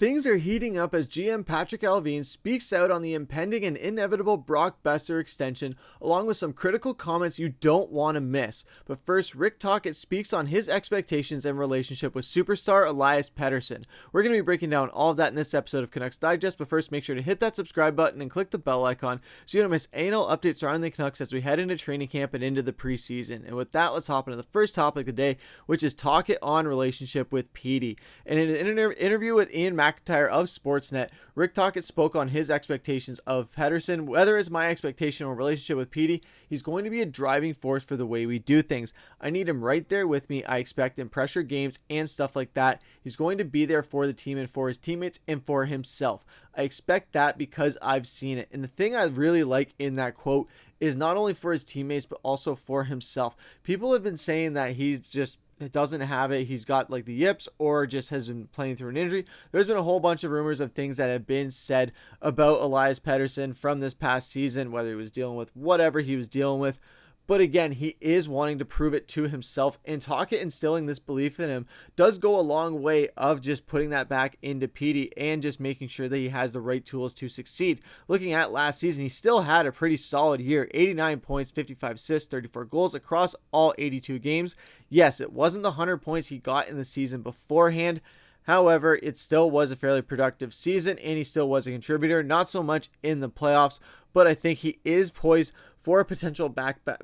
Things are heating up as GM Patrik Allvin speaks out on the impending and inevitable Brock Boeser extension, along with some critical comments you don't want to miss. But first, Rick Tocchet speaks on his expectations and relationship with superstar Elias Pettersson. We're going to be breaking down all of that in this episode of Canucks Digest, but first make sure to hit that subscribe button and click the bell icon so you don't miss any updates surrounding the Canucks as we head into training camp and into the preseason. And with that, let's hop into the first topic of the day, which is Tocchet on relationship with Petey. And in an interview with Ian McIntyre of Sportsnet, Rick Tocchet spoke on his expectations of Pettersson. Whether it's my expectation or relationship with Petey, he's going to be a driving force for the way we do things. I need him right there with me. I expect in pressure games and stuff like that. He's going to be there for the team and for his teammates and for himself. I expect that because I've seen it. And the thing I really like in that quote is not only for his teammates, but also for himself. People have been saying that he's just doesn't have it. He's got like the yips or just has been playing through an injury. There's been a whole bunch of rumors of things that have been said about Elias Pettersson from this past season, whether he was dealing with whatever he was dealing with. But again, he is wanting to prove it to himself, and Tocchet instilling this belief in him does go a long way of just putting that back into Petey and just making sure that he has the right tools to succeed. Looking at last season, he still had a pretty solid year, 89 points, 55 assists, 34 goals across all 82 games. Yes, it wasn't the 100 points he got in the season beforehand. However, it still was a fairly productive season, and he still was a contributor, not so much in the playoffs, but I think he is poised for a potential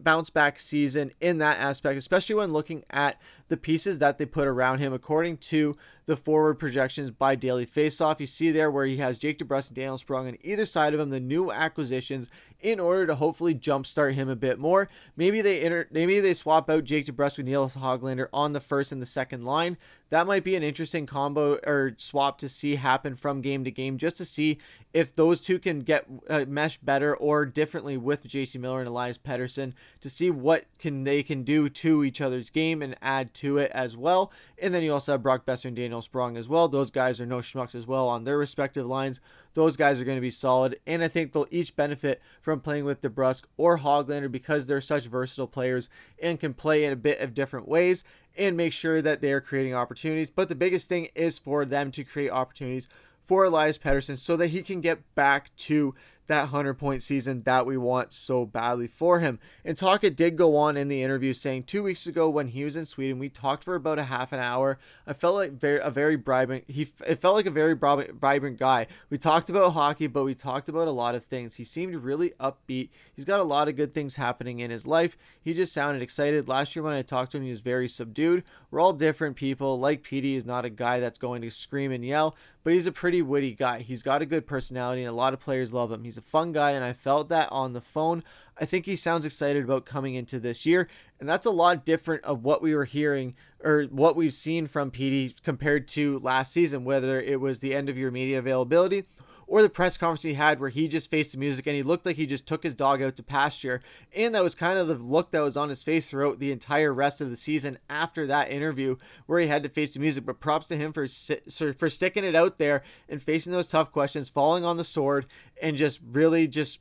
bounce back season in that aspect, especially when looking at the pieces that they put around him. According to the forward projections by Daily Faceoff, you see there where he has Jake DeBrusk and Daniel Sprong on either side of him, the new acquisitions, in order to hopefully jumpstart him a bit more. Maybe they swap out Jake DeBrusk with Niels Höglander on the first and the second line. That might be an interesting combo or swap to see happen from game to game, just to see if those two can get mesh better or differently with JC Miller and Elias Pettersson, to see what they can do to each other's game and add to it as well. And then you also have Brock Boeser and Daniel Sprong as well. Those guys are no schmucks as well on their respective lines. Those guys are going to be solid, and I think they'll each benefit from playing with DeBrusk or Höglander because they're such versatile players and can play in a bit of different ways and make sure that they are creating opportunities. But the biggest thing is for them to create opportunities for Elias Pettersson so that he can get back to that 100-point season that we want so badly for him. And Tocchet did go on in the interview saying 2 weeks ago when he was in Sweden, we talked for about a half an hour. I felt like it felt like a very vibrant guy. We talked about hockey, but we talked about a lot of things. He seemed really upbeat. He's got a lot of good things happening in his life. He just sounded excited. Last year when I talked to him, he was very subdued. We're all different people. Like Petey is not a guy that's going to scream and yell, but he's a pretty witty guy. He's got a good personality, and a lot of players love him. He's a fun guy, and I felt that on the phone. I think he sounds excited about coming into this year, and that's a lot different of what we were hearing or what we've seen from Petey compared to last season, whether it was the end of year media availability or the press conference he had where he just faced the music and he looked like he just took his dog out to pasture. And that was kind of the look that was on his face throughout the entire rest of the season after that interview where he had to face the music. But props to him for sticking it out there and facing those tough questions, falling on the sword, and just really just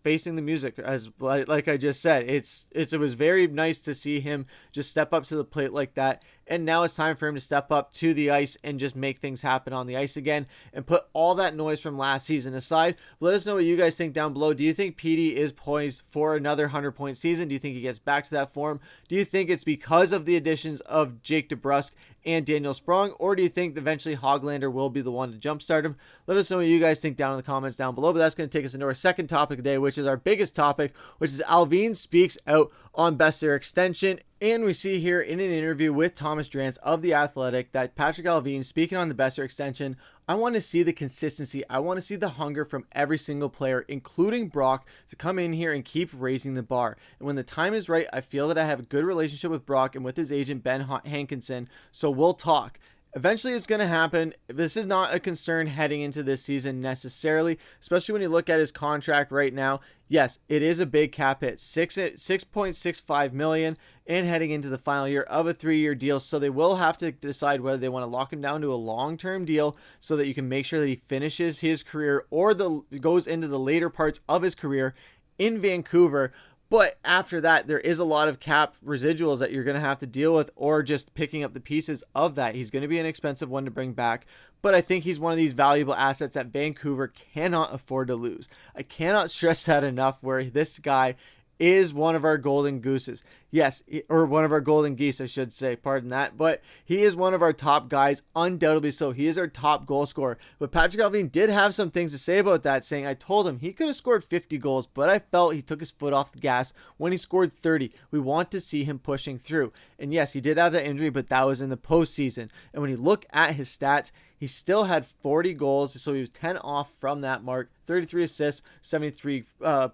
facing the music. As like I just said, it was very nice to see him just step up to the plate like that. And now it's time for him to step up to the ice and just make things happen on the ice again and put all that noise from last season aside. Let us know what you guys think down below. Do you think Petey is poised for another 100-point season? Do you think he gets back to that form? Do you think it's because of the additions of Jake DeBrusk and Daniel Sprong, or do you think eventually Höglander will be the one to jumpstart him? Let us know what you guys think down in the comments down below. But that's going to take us into our second topic today, which is our biggest topic, which is Allvin speaks out on Boeser extension. And we see here in an interview with Thomas Drance of The Athletic that Patrik Allvin, speaking on the Boeser extension, I want to see the consistency. I want to see the hunger from every single player, including Brock, to come in here and keep raising the bar. And when the time is right, I feel that I have a good relationship with Brock and with his agent, Ben Hankinson, so we'll talk. Eventually it's going to happen. This is not a concern heading into this season necessarily, especially when you look at his contract right now. Yes, it is a big cap hit, $6.65 million, and heading into the final year of a 3-year deal. So they will have to decide whether they want to lock him down to a long-term deal so that you can make sure that he finishes his career or goes into the later parts of his career in Vancouver. But after that, there is a lot of cap residuals that you're going to have to deal with, or just picking up the pieces of that. He's going to be an expensive one to bring back, but I think he's one of these valuable assets that Vancouver cannot afford to lose. I cannot stress that enough, where this guy is one of our golden gooses. Yes, or one of our golden geese, I should say, pardon that. But he is one of our top guys, undoubtedly so. He is our top goal scorer. But Patrik Allvin did have some things to say about that, saying, I told him he could have scored 50 goals, but I felt he took his foot off the gas when he scored 30. We want to see him pushing through. And yes, he did have that injury, but that was in the postseason. And when you look at his stats, he still had 40 goals, so he was 10 off from that mark, 33 assists, 73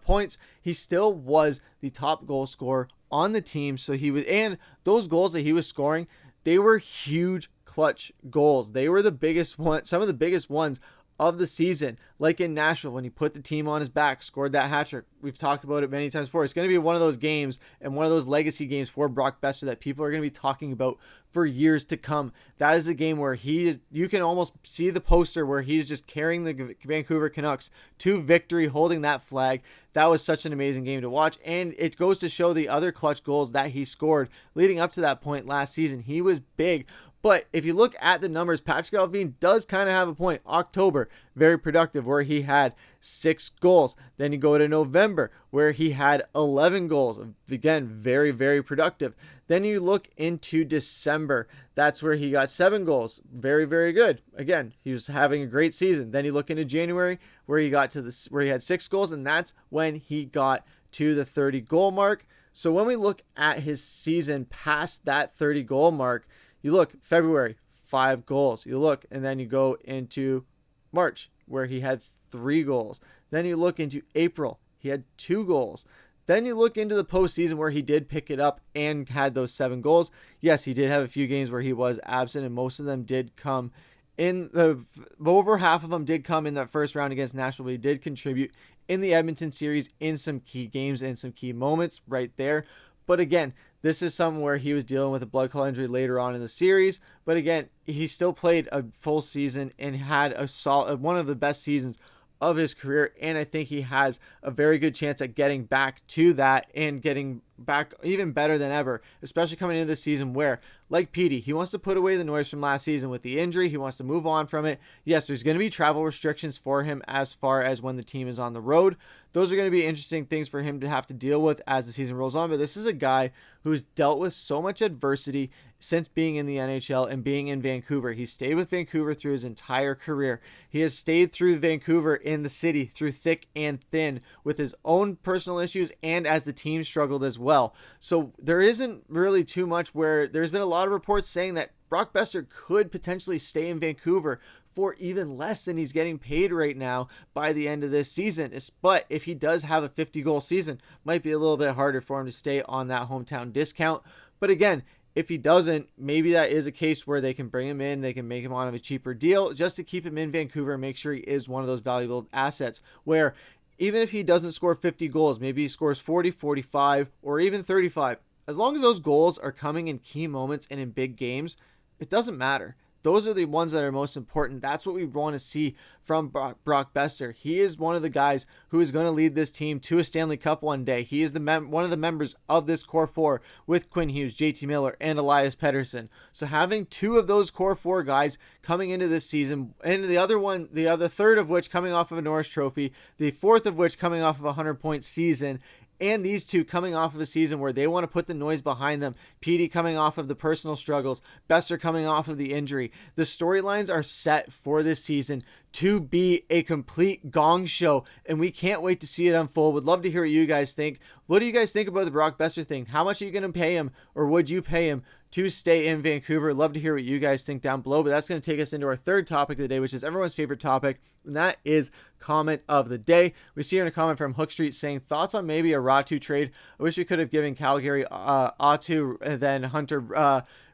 points. He still was the top goal scorer on the team. So he was, and those goals that he was scoring, they were huge clutch goals. They were the biggest one, some of the biggest ones of the season, like in Nashville when he put the team on his back, scored that hat trick. We've talked about it many times before. It's going to be one of those games and one of those legacy games for Brock Boeser that people are going to be talking about for years to come. That is the game where you can almost see the poster where he's just carrying the Vancouver Canucks to victory, holding that flag. That was such an amazing game to watch, and it goes to show the other clutch goals that he scored leading up to that point last season. He was big. But if you look at the numbers, Patrik Allvin does kind of have a point. October, very productive, where he had 6 goals. Then you go to November, where he had 11 goals. Again, very, very productive. Then you look into December. That's where he got 7 goals. Very, very good. Again, he was having a great season. Then you look into January, where he got to this, where he had 6 goals, and that's when he got to the 30 goal mark. So when we look at his season past that 30 goal mark, you look February, 5 goals. You look, and then you go into March, where he had 3 goals. Then you look into April, he had 2 goals. Then you look into the postseason, where he did pick it up and had those 7 goals. Yes, he did have a few games where he was absent, and most of them did come in the, over half of them did come in that first round against Nashville. But he did contribute in the Edmonton series in some key games and some key moments right there. But again, this is something where he was dealing with a blood clot injury later on in the series. But again, he still played a full season and had a solid, one of the best seasons of his career. And I think he has a very good chance at getting back to that and getting back even better than ever, especially coming into this season where, like Petey, he wants to put away the noise from last season with the injury. He wants to move on from it. Yes, there's going to be travel restrictions for him as far as when the team is on the road. Those are going to be interesting things for him to have to deal with as the season rolls on. But this is a guy who's dealt with so much adversity since being in the NHL and being in Vancouver. He stayed with Vancouver through his entire career. He has stayed through Vancouver in the city through thick and thin with his own personal issues and as the team struggled as well. So there isn't really too much where there's been a lot of reports saying that Brock Boeser could potentially stay in Vancouver for even less than he's getting paid right now by the end of this season. But if he does have a 50-goal season, might be a little bit harder for him to stay on that hometown discount. But again, if he doesn't, maybe that is a case where they can bring him in, they can make him on a cheaper deal just to keep him in Vancouver and make sure he is one of those valuable assets where even if he doesn't score 50 goals, maybe he scores 40, 45, or even 35. As long as those goals are coming in key moments and in big games, it doesn't matter. Those are the ones that are most important. That's what we want to see from Brock Boeser. He is one of the guys who is going to lead this team to a Stanley Cup one day. He is one of the members of this core 4 with Quinn Hughes, JT Miller, and Elias Pettersson. So having 2 of those core 4 guys coming into this season, and the other third of which coming off of a Norris Trophy, the fourth of which coming off of a 100-point season, and these 2 coming off of a season where they want to put the noise behind them. Petey coming off of the personal struggles. Boeser coming off of the injury. The storylines are set for this season to be a complete gong show, and we can't wait to see it unfold. Would love to hear what you guys think. What do you guys think about the Brock Boeser thing? How much are you going to pay him, or would you pay him to stay in Vancouver? Love to hear what you guys think down below. But that's going to take us into our third topic of the day, which is everyone's favorite topic, and that is comment of the day. We see here in a comment from Hook Street saying, thoughts on maybe a Ratu trade? I wish we could have given Calgary Atu and then Hunter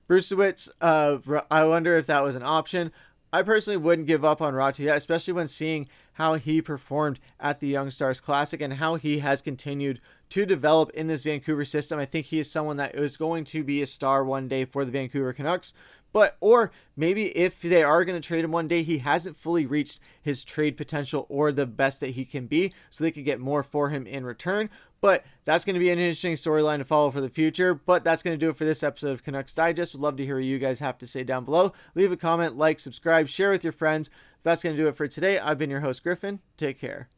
Brucewicz. I wonder if that was an option. I personally wouldn't give up on Ratu yet, especially when seeing how he performed at the Young Stars Classic and how he has continued to develop in this Vancouver system. I think he is someone that is going to be a star one day for the Vancouver Canucks. But, or maybe if they are going to trade him one day, he hasn't fully reached his trade potential or the best that he can be, so they could get more for him in return. But that's going to be an interesting storyline to follow for the future. But that's going to do it for this episode of Canucks Digest. Would love to hear what you guys have to say down below. Leave a comment, like, subscribe, share with your friends. That's going to do it for today. I've been your host, Griffin. Take care.